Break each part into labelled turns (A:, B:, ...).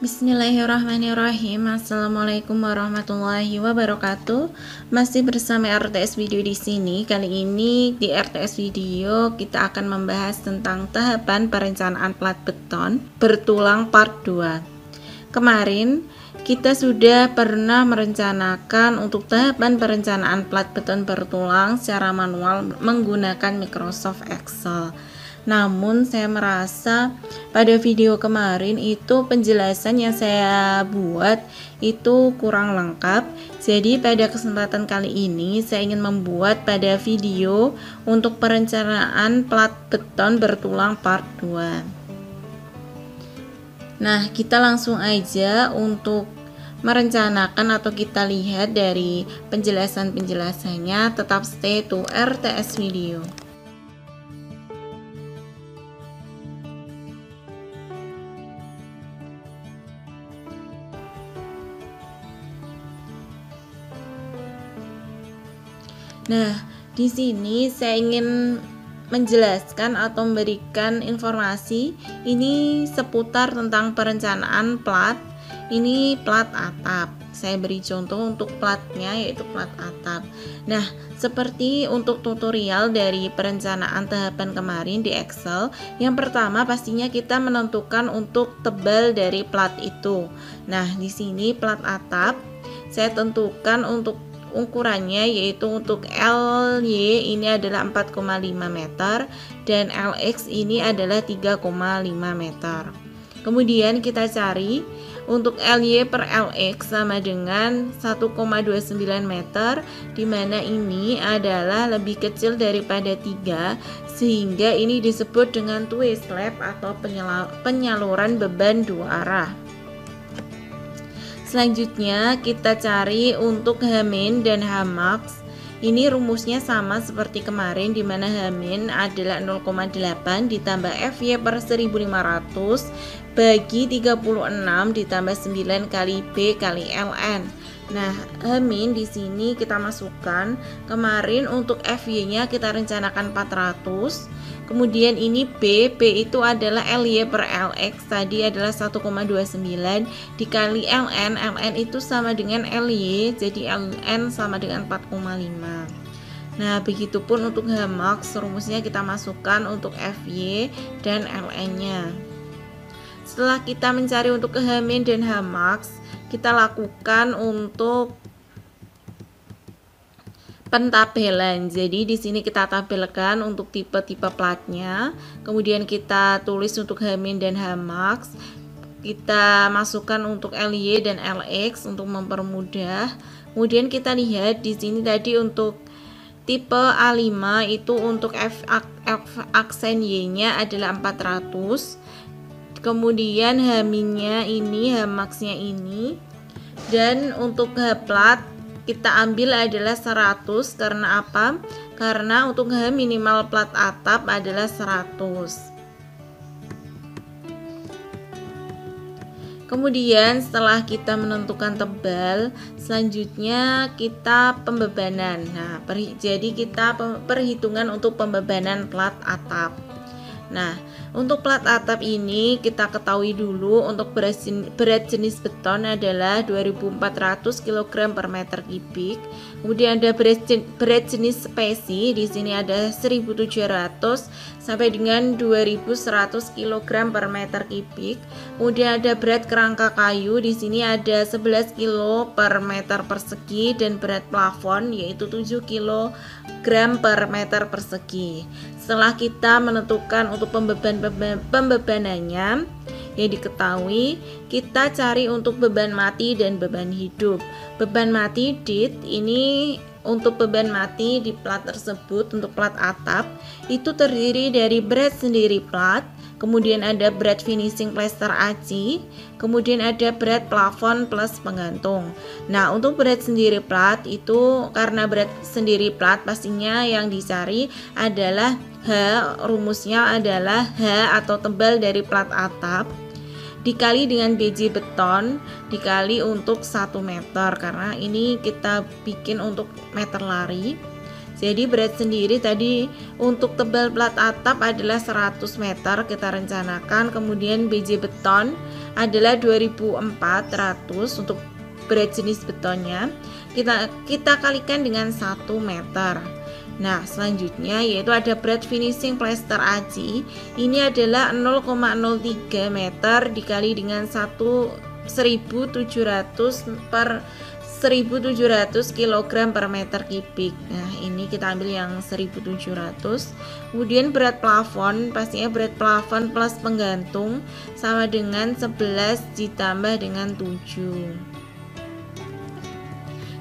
A: Bismillahirrahmanirrahim. Assalamualaikum warahmatullahi wabarakatuh. Masih bersama RTS Video di sini. Kali ini di RTS Video kita akan membahas tentang tahapan perencanaan plat beton bertulang part 2. Kemarin kita sudah pernah merencanakan untuk tahapan perencanaan plat beton bertulang secara manual menggunakan Microsoft Excel. Namun saya merasa pada video kemarin itu penjelasan yang saya buat itu kurang lengkap. Jadi pada kesempatan kali ini saya ingin membuat pada video untuk perencanaan plat beton bertulang part 2. Nah, kita langsung aja untuk merencanakan atau kita lihat dari penjelasan-penjelasannya. Tetap stay to RTS Video. Nah, di sini saya ingin menjelaskan atau memberikan informasi ini seputar tentang perencanaan plat. Ini plat atap. Saya beri contoh untuk platnya yaitu plat atap. Nah, seperti untuk tutorial dari perencanaan tahapan kemarin di Excel, yang pertama pastinya kita menentukan untuk tebal dari plat itu. Nah, di sini plat atap saya tentukan untuk ukurannya yaitu untuk LY ini adalah 4,5 meter dan LX ini adalah 3,5 meter. Kemudian kita cari untuk LY per LX sama dengan 1,29 meter, dimana ini adalah lebih kecil daripada 3 sehingga ini disebut dengan two-way slab atau penyaluran beban dua arah. Selanjutnya kita cari untuk H- dan H-max. Ini rumusnya sama seperti kemarin, dimana H- adalah 0,8 ditambah FY per 1500 bagi 36 ditambah 9 kali B kali ln. Nah, H- di sini kita masukkan. Kemarin untuk FY-nya kita rencanakan 400. Kemudian ini B itu adalah LY per LX tadi adalah 1,29 dikali ln itu sama dengan LY, jadi ln sama dengan 4,5. Nah, begitupun untuk H-max, rumusnya kita masukkan untuk FY dan ln-nya. Setelah kita mencari untuk H- dan H-max, kita lakukan untuk pentabelan. Jadi di sini kita tabelkan untuk tipe-tipe platnya. Kemudian kita tulis untuk H- dan H-max. Kita masukkan untuk LY dan LX untuk mempermudah. Kemudian kita lihat di sini tadi untuk tipe A5 itu untuk F aksen Y-nya adalah 400. Kemudian H-nya ini, H-max-nya ini. Dan untuk H-plat kita ambil adalah 100. Karena apa? Karena untuk H minimal plat atap adalah 100. Kemudian setelah kita menentukan tebal, selanjutnya kita pembebanan. Nah, jadi kita perhitungan untuk pembebanan plat atap. Nah, untuk plat atap ini kita ketahui dulu untuk berat jenis beton adalah 2400 kg per meter kubik. Kemudian ada berat jenis spesi, di sini ada 1700 sampai dengan 2100 kg per meter kubik. Kemudian ada berat kerangka kayu, di sini ada 11 kg per meter persegi dan berat plafon yaitu 7 kg per meter persegi. Setelah kita menentukan untuk pembebanannya yang diketahui, kita cari untuk beban mati dan beban hidup. Beban mati DIT ini untuk beban mati di plat tersebut untuk plat atap itu terdiri dari berat sendiri plat, kemudian ada berat finishing plaster AC, kemudian ada berat plafon plus penggantung. Nah, untuk berat sendiri plat itu karena berat sendiri plat pastinya yang dicari adalah H, rumusnya adalah H atau tebal dari plat atap dikali dengan BJ beton dikali untuk 1 meter, karena ini kita bikin untuk meter lari. Jadi berat sendiri tadi untuk tebal plat atap adalah 100 meter kita rencanakan. Kemudian BJ beton adalah 2400 untuk berat jenis betonnya. Kita kalikan dengan 1 meter. Nah, selanjutnya yaitu ada berat finishing plaster aci. Ini adalah 0,03 meter dikali dengan 1700 per 1700 kg per meter kubik. Nah, ini kita ambil yang 1700. Kemudian berat plafon, pastinya berat plafon plus penggantung sama dengan 11 ditambah dengan 7.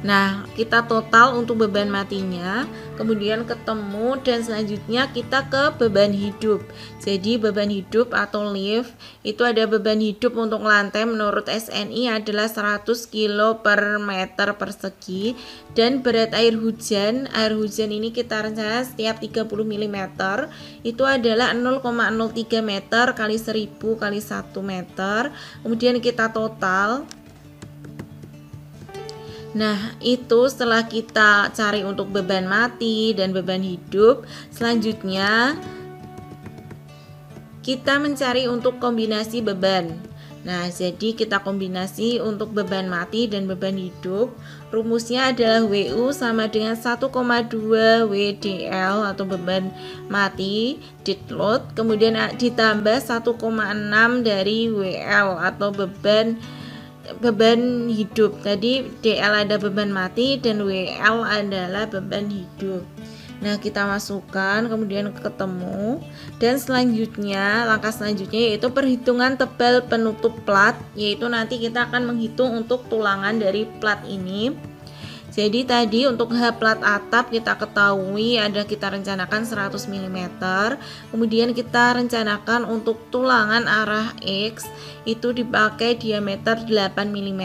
A: Nah, kita total untuk beban matinya, kemudian ketemu, dan selanjutnya kita ke beban hidup. Jadi beban hidup atau lift itu ada beban hidup untuk lantai menurut SNI adalah 100 kg per meter persegi, dan berat air hujan ini kita rencana setiap 30 mm itu adalah 0,03 meter kali 1000 kali 1 meter. Kemudian kita total. Nah, itu setelah kita cari untuk beban mati dan beban hidup, selanjutnya kita mencari untuk kombinasi beban. Nah, jadi kita kombinasi untuk beban mati dan beban hidup. Rumusnya adalah WU sama dengan 1,2 WDL atau beban mati dead load, kemudian ditambah 1,6 dari WL atau beban hidup. Tadi DL ada beban mati dan WL adalah beban hidup. Nah, kita masukkan, kemudian ketemu, dan selanjutnya langkah selanjutnya yaitu perhitungan tebal penutup plat, yaitu nanti kita akan menghitung untuk tulangan dari plat ini. Jadi tadi untuk H plat atap kita ketahui kita rencanakan 100 mm. Kemudian kita rencanakan untuk tulangan arah X itu dipakai diameter 8 mm.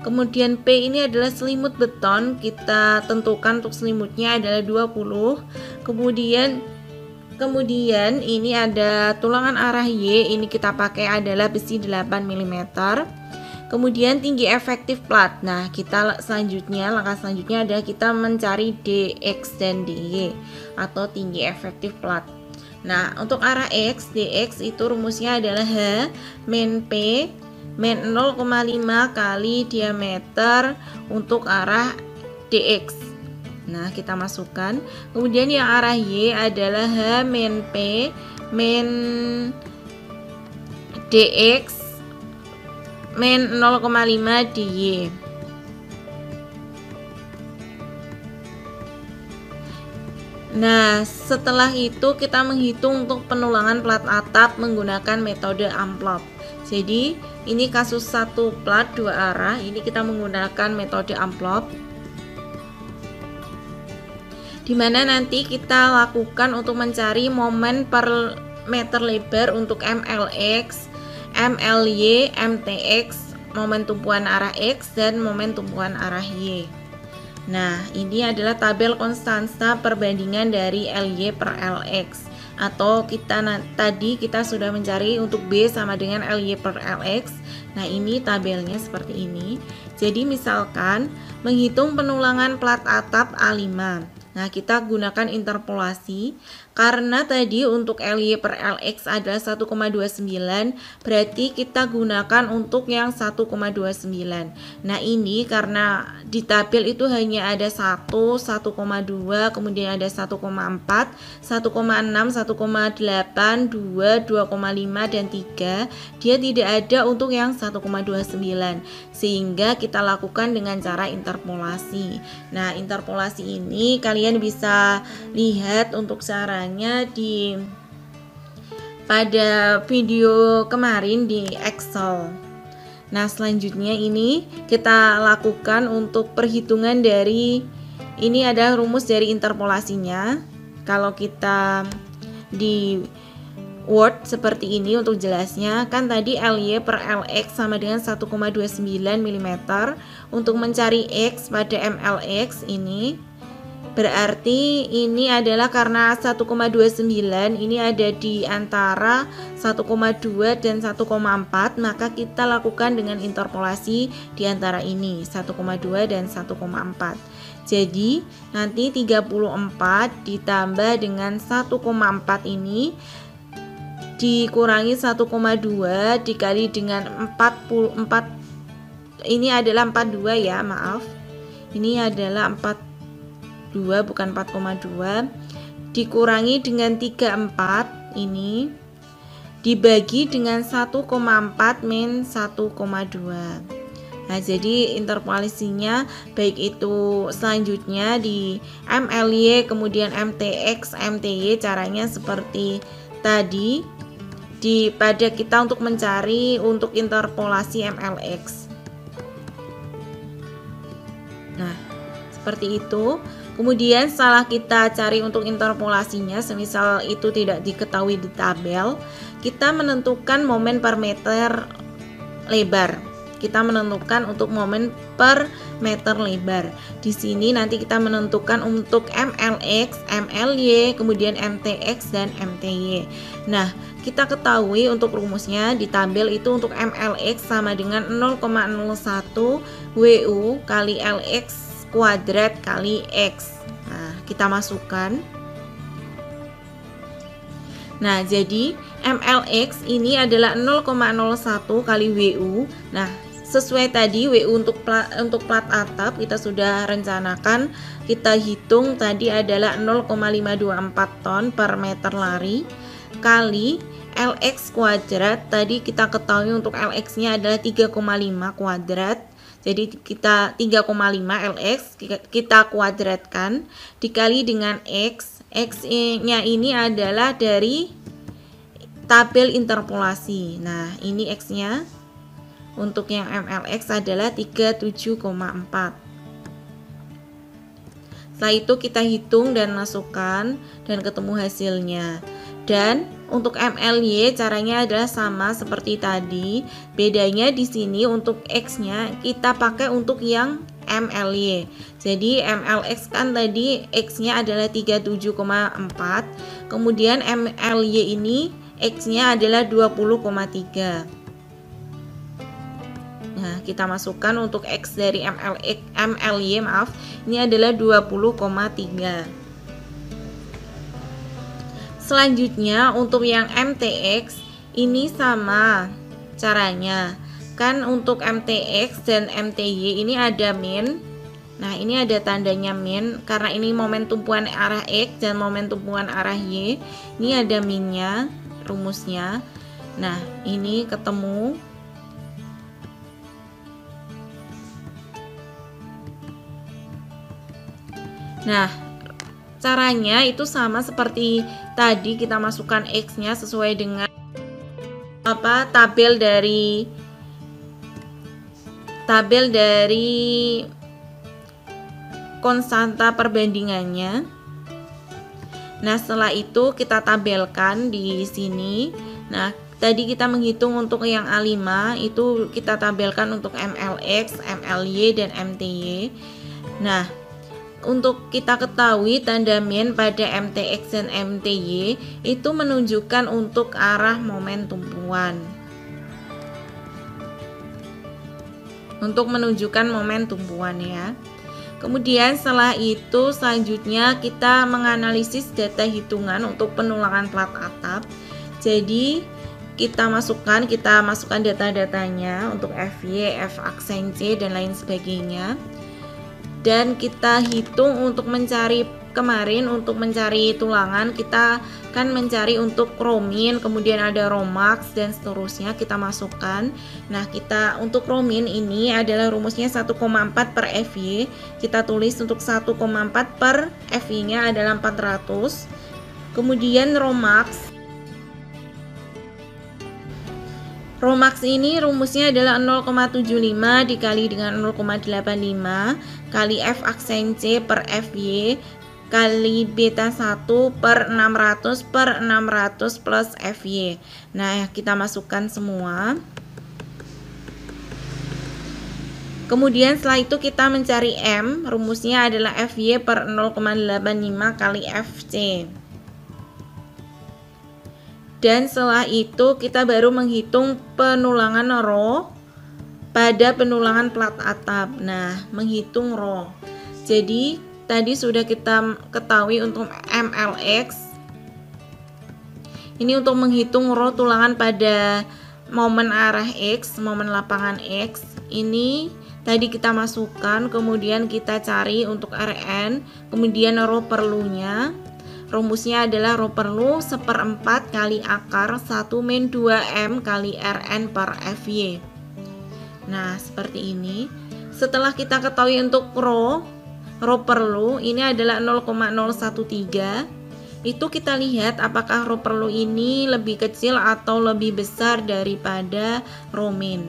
A: Kemudian P ini adalah selimut beton, kita tentukan untuk selimutnya adalah 20. Kemudian ini ada tulangan arah Y, ini kita pakai adalah besi 8 mm. Kemudian tinggi efektif plat. Nah, langkah selanjutnya adalah kita mencari DX dan DY atau tinggi efektif plat. Nah, untuk arah X, DX itu rumusnya adalah H min P min 0,5 kali diameter untuk arah DX. Nah, kita masukkan. Kemudian yang arah Y adalah H min P min DX min 0,5 dy. Nah, setelah itu kita menghitung untuk penulangan plat atap menggunakan metode amplop. Jadi ini kasus 1 plat 2 arah, ini kita menggunakan metode amplop, dimana nanti kita lakukan untuk mencari momen per meter lebar untuk MLX, MLY, MTX, momen tumpuan arah X dan momen tumpuan arah Y. Nah, ini adalah tabel konstansa perbandingan dari LY per LX, atau tadi kita sudah mencari untuk B sama dengan LY per LX. Nah, ini tabelnya seperti ini. Jadi misalkan menghitung penulangan plat atap A5. Nah, kita gunakan interpolasi karena tadi untuk LY per LX adalah 1,29, berarti kita gunakan untuk yang 1,29. Nah, ini karena di tabel itu hanya ada 1, 1,2, kemudian ada 1,4, 1,6, 1,8, 2, 2,5 dan 3. Dia tidak ada untuk yang 1,29. Sehingga kita lakukan dengan cara interpolasi. Nah, interpolasi ini kalian bisa lihat untuk caranya pada video kemarin di Excel. Nah, selanjutnya ini kita lakukan untuk perhitungan dari ini adalah rumus dari interpolasinya. Kalau kita di Word seperti ini untuk jelasnya, kan tadi LY per LX sama dengan 1,29 mm. Untuk mencari X pada MLX ini berarti ini adalah karena 1,29 ini ada di antara 1,2 dan 1,4, maka kita lakukan dengan interpolasi di antara ini 1,2 dan 1,4. Jadi nanti 34 ditambah dengan 1,4 ini dikurangi 1,2 dikali dengan 44, ini adalah 42 ya, maaf. Ini adalah 42 bukan 4,2, dikurangi dengan 34 ini dibagi dengan 1,4 min 1,2. Nah, jadi interpolasinya baik itu selanjutnya di MLY, kemudian MTX, MTY, caranya seperti tadi pada kita untuk mencari untuk interpolasi MLX. Nah, seperti itu. Kemudian setelah kita cari untuk interpolasinya, semisal itu tidak diketahui di tabel, kita menentukan momen per meter lebar. Kita menentukan untuk momen per meter lebar. Di sini nanti kita menentukan untuk MLX, MLY, kemudian MTX dan MTY. Nah, kita ketahui untuk rumusnya di tabel itu untuk MLX sama dengan 0,01 WU kali LX kuadrat kali X. Nah, kita masukkan. Nah, jadi MLX ini adalah 0,01 kali WU. Nah, sesuai tadi WU untuk plat atap kita sudah rencanakan, kita hitung tadi adalah 0,524 ton per meter lari kali LX kuadrat. Tadi kita ketahui untuk LX nya adalah 3,5 kuadrat. Jadi kita 3,5 LX kita kuadratkan dikali dengan X. X-nya ini adalah dari tabel interpolasi. Nah, ini X-nya untuk yang MLX adalah 37,4. Setelah itu kita hitung dan masukkan dan ketemu hasilnya. Dan untuk MLY caranya adalah sama seperti tadi. Bedanya di sini untuk X-nya kita pakai untuk yang MLY. Jadi MLX kan tadi X-nya adalah 37,4. Kemudian MLY ini X-nya adalah 20,3. Nah, kita masukkan untuk X dari MLY, maaf, ini adalah 20,3. Selanjutnya untuk yang MTX ini sama caranya. Kan untuk MTX dan MTY ini ada min. Nah, ini ada tandanya min karena ini momen tumpuan arah X dan momen tumpuan arah Y. Ini ada minnya, rumusnya. Nah, ini ketemu. Nah, caranya itu sama seperti tadi, kita masukkan X-nya sesuai dengan tabel dari konstanta perbandingannya. Nah, setelah itu kita tabelkan di sini. Nah, tadi kita menghitung untuk yang A5 itu kita tabelkan untuk MLX, MLY dan MTY. Nah, untuk kita ketahui tanda min pada MTX dan MTY itu menunjukkan untuk arah momen tumpuan. Untuk menunjukkan momen tumpuan ya. Kemudian setelah itu selanjutnya kita menganalisis data hitungan untuk penulangan plat atap. Jadi kita masukkan data-datanya untuk FY, F aksen C dan lain sebagainya. Dan kita hitung untuk mencari kemarin, untuk mencari tulangan kita kan mencari untuk Romin, kemudian ada Romax dan seterusnya kita masukkan. Nah, kita untuk Romin ini adalah rumusnya 1,4 per FY. Kita tulis untuk 1,4 per FY nya adalah 400. Kemudian Romax ini rumusnya adalah 0,75 dikali dengan 0,85 kali F aksen C per FY kali beta 1 per 600 plus FY. Nah, kita masukkan semua. Kemudian setelah itu kita mencari M, rumusnya adalah FY per 0,85 kali FC. Dan setelah itu kita baru menghitung penulangan rho pada penulangan plat atap. Nah, menghitung rho. Jadi tadi sudah kita ketahui untuk MLX Ini untuk menghitung rho tulangan pada momen arah X, momen lapangan X. Ini tadi kita masukkan, kemudian kita cari untuk Rn, kemudian rho perlunya. Rumusnya adalah rho perlu 1/4 kali akar 1-2M kali Rn per Fy. Nah, seperti ini. Setelah kita ketahui untuk rho perlu ini adalah 0,013. Itu kita lihat apakah rho perlu ini lebih kecil atau lebih besar daripada rho min.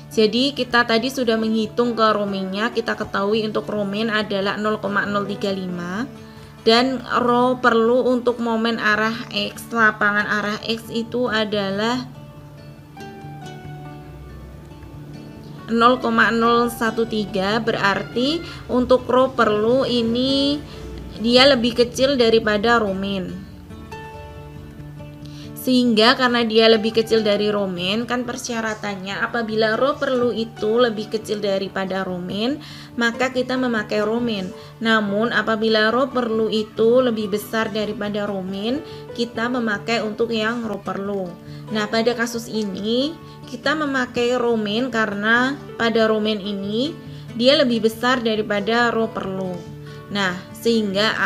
A: Jadi kita tadi sudah menghitung ke rho minnya, kita ketahui untuk rho min adalah 0,035 dan rho perlu untuk momen arah X, lapangan arah X itu adalah 0,013, berarti untuk rho perlu ini dia lebih kecil daripada rho min. Sehingga karena dia lebih kecil dari rho min, kan persyaratannya apabila rho perlu itu lebih kecil daripada rho min, maka kita memakai rho min. Namun apabila rho perlu itu lebih besar daripada rho min, kita memakai untuk yang rho perlu. Nah, pada kasus ini kita memakai rho min karena pada rho min ini dia lebih besar daripada rho perlu. Nah, sehingga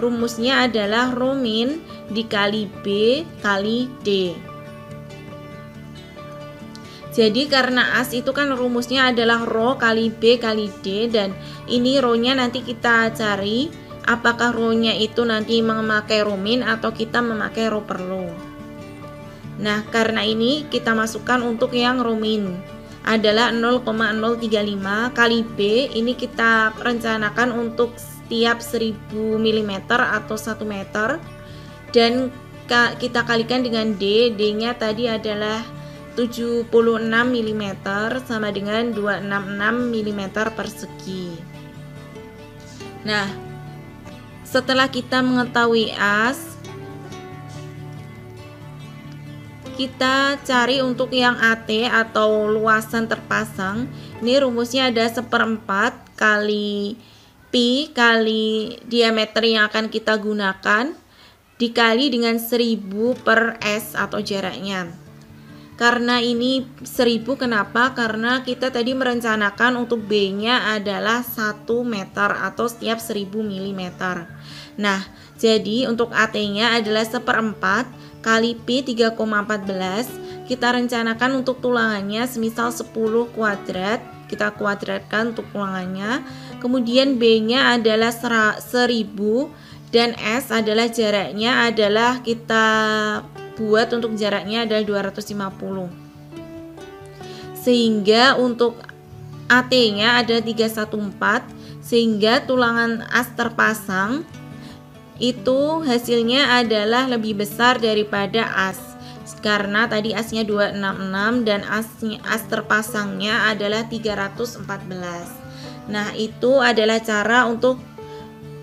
A: rumusnya adalah rho min dikali B kali D. Jadi karena itu kan rumusnya adalah rho kali B kali D, dan ini rho-nya nanti kita cari apakah rho-nya itu nanti memakai rho min atau kita memakai rho perlu. Nah, karena ini kita masukkan untuk yang rho min adalah 0,035 kali B, ini kita rencanakan untuk setiap 1000 mm atau 1 meter, dan kita kalikan dengan D. D-nya tadi adalah 76 mm sama dengan 266 mm persegi. Nah, setelah kita mengetahui kita cari untuk yang AT atau luasan terpasang. Ini rumusnya ada 1/4 kali pi kali diameter yang akan kita gunakan dikali dengan 1000 per S atau jaraknya. Karena ini 1000, kenapa? Karena kita tadi merencanakan untuk B-nya adalah 1 meter atau setiap 1000 mm. Nah, jadi untuk AT-nya adalah 1/4 kali pi 3,14. Kita rencanakan untuk tulangannya semisal 10 kuadrat, kita kuadratkan untuk tulangannya. Kemudian B-nya adalah 1000 dan S adalah jaraknya adalah kita buat untuk jaraknya adalah 250. Sehingga untuk AT-nya ada 314, sehingga tulangan as terpasang itu hasilnya adalah lebih besar daripada as, karena tadi asnya 266 dan as terpasangnya adalah 314. Nah, itu adalah cara untuk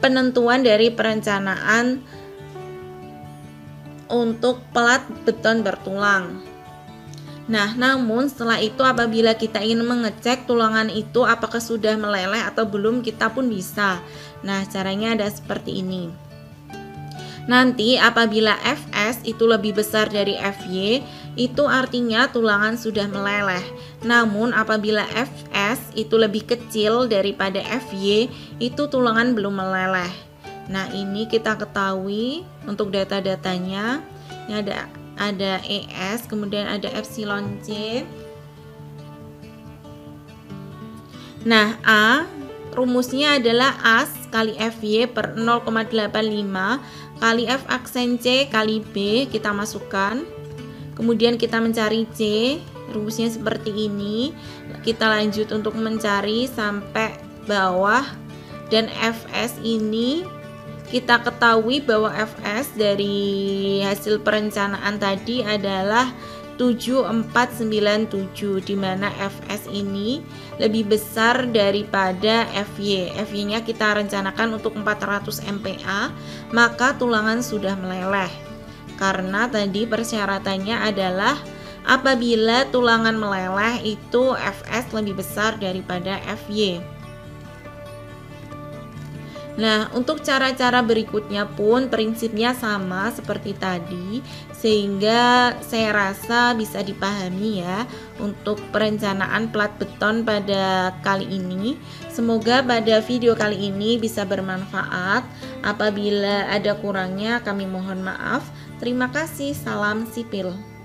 A: penentuan dari perencanaan untuk pelat beton bertulang. Nah, namun setelah itu apabila kita ingin mengecek tulangan itu apakah sudah meleleh atau belum, kita pun bisa. Nah, caranya ada seperti ini. Nanti apabila Fs itu lebih besar dari Fy, itu artinya tulangan sudah meleleh. Namun apabila Fs itu lebih kecil daripada Fy, itu tulangan belum meleleh. Nah, ini kita ketahui untuk data-datanya. Ini ada Es, kemudian ada epsilon C. Nah, A rumusnya adalah as kali Fy per 0,85 kali F aksen C kali B, kita masukkan. Kemudian kita mencari C, rumusnya seperti ini. Kita lanjut untuk mencari sampai bawah, dan Fs ini kita ketahui bahwa Fs dari hasil perencanaan tadi adalah 7497, di mana Fs ini lebih besar daripada Fy. Fy-nya kita rencanakan untuk 400 MPa, maka tulangan sudah meleleh. Karena tadi persyaratannya adalah apabila tulangan meleleh itu Fs lebih besar daripada Fy. Nah, untuk cara-cara berikutnya pun prinsipnya sama seperti tadi, sehingga saya rasa bisa dipahami ya untuk perencanaan plat beton pada kali ini. Semoga pada video kali ini bisa bermanfaat. Apabila ada kurangnya kami mohon maaf. Terima kasih, salam sipil.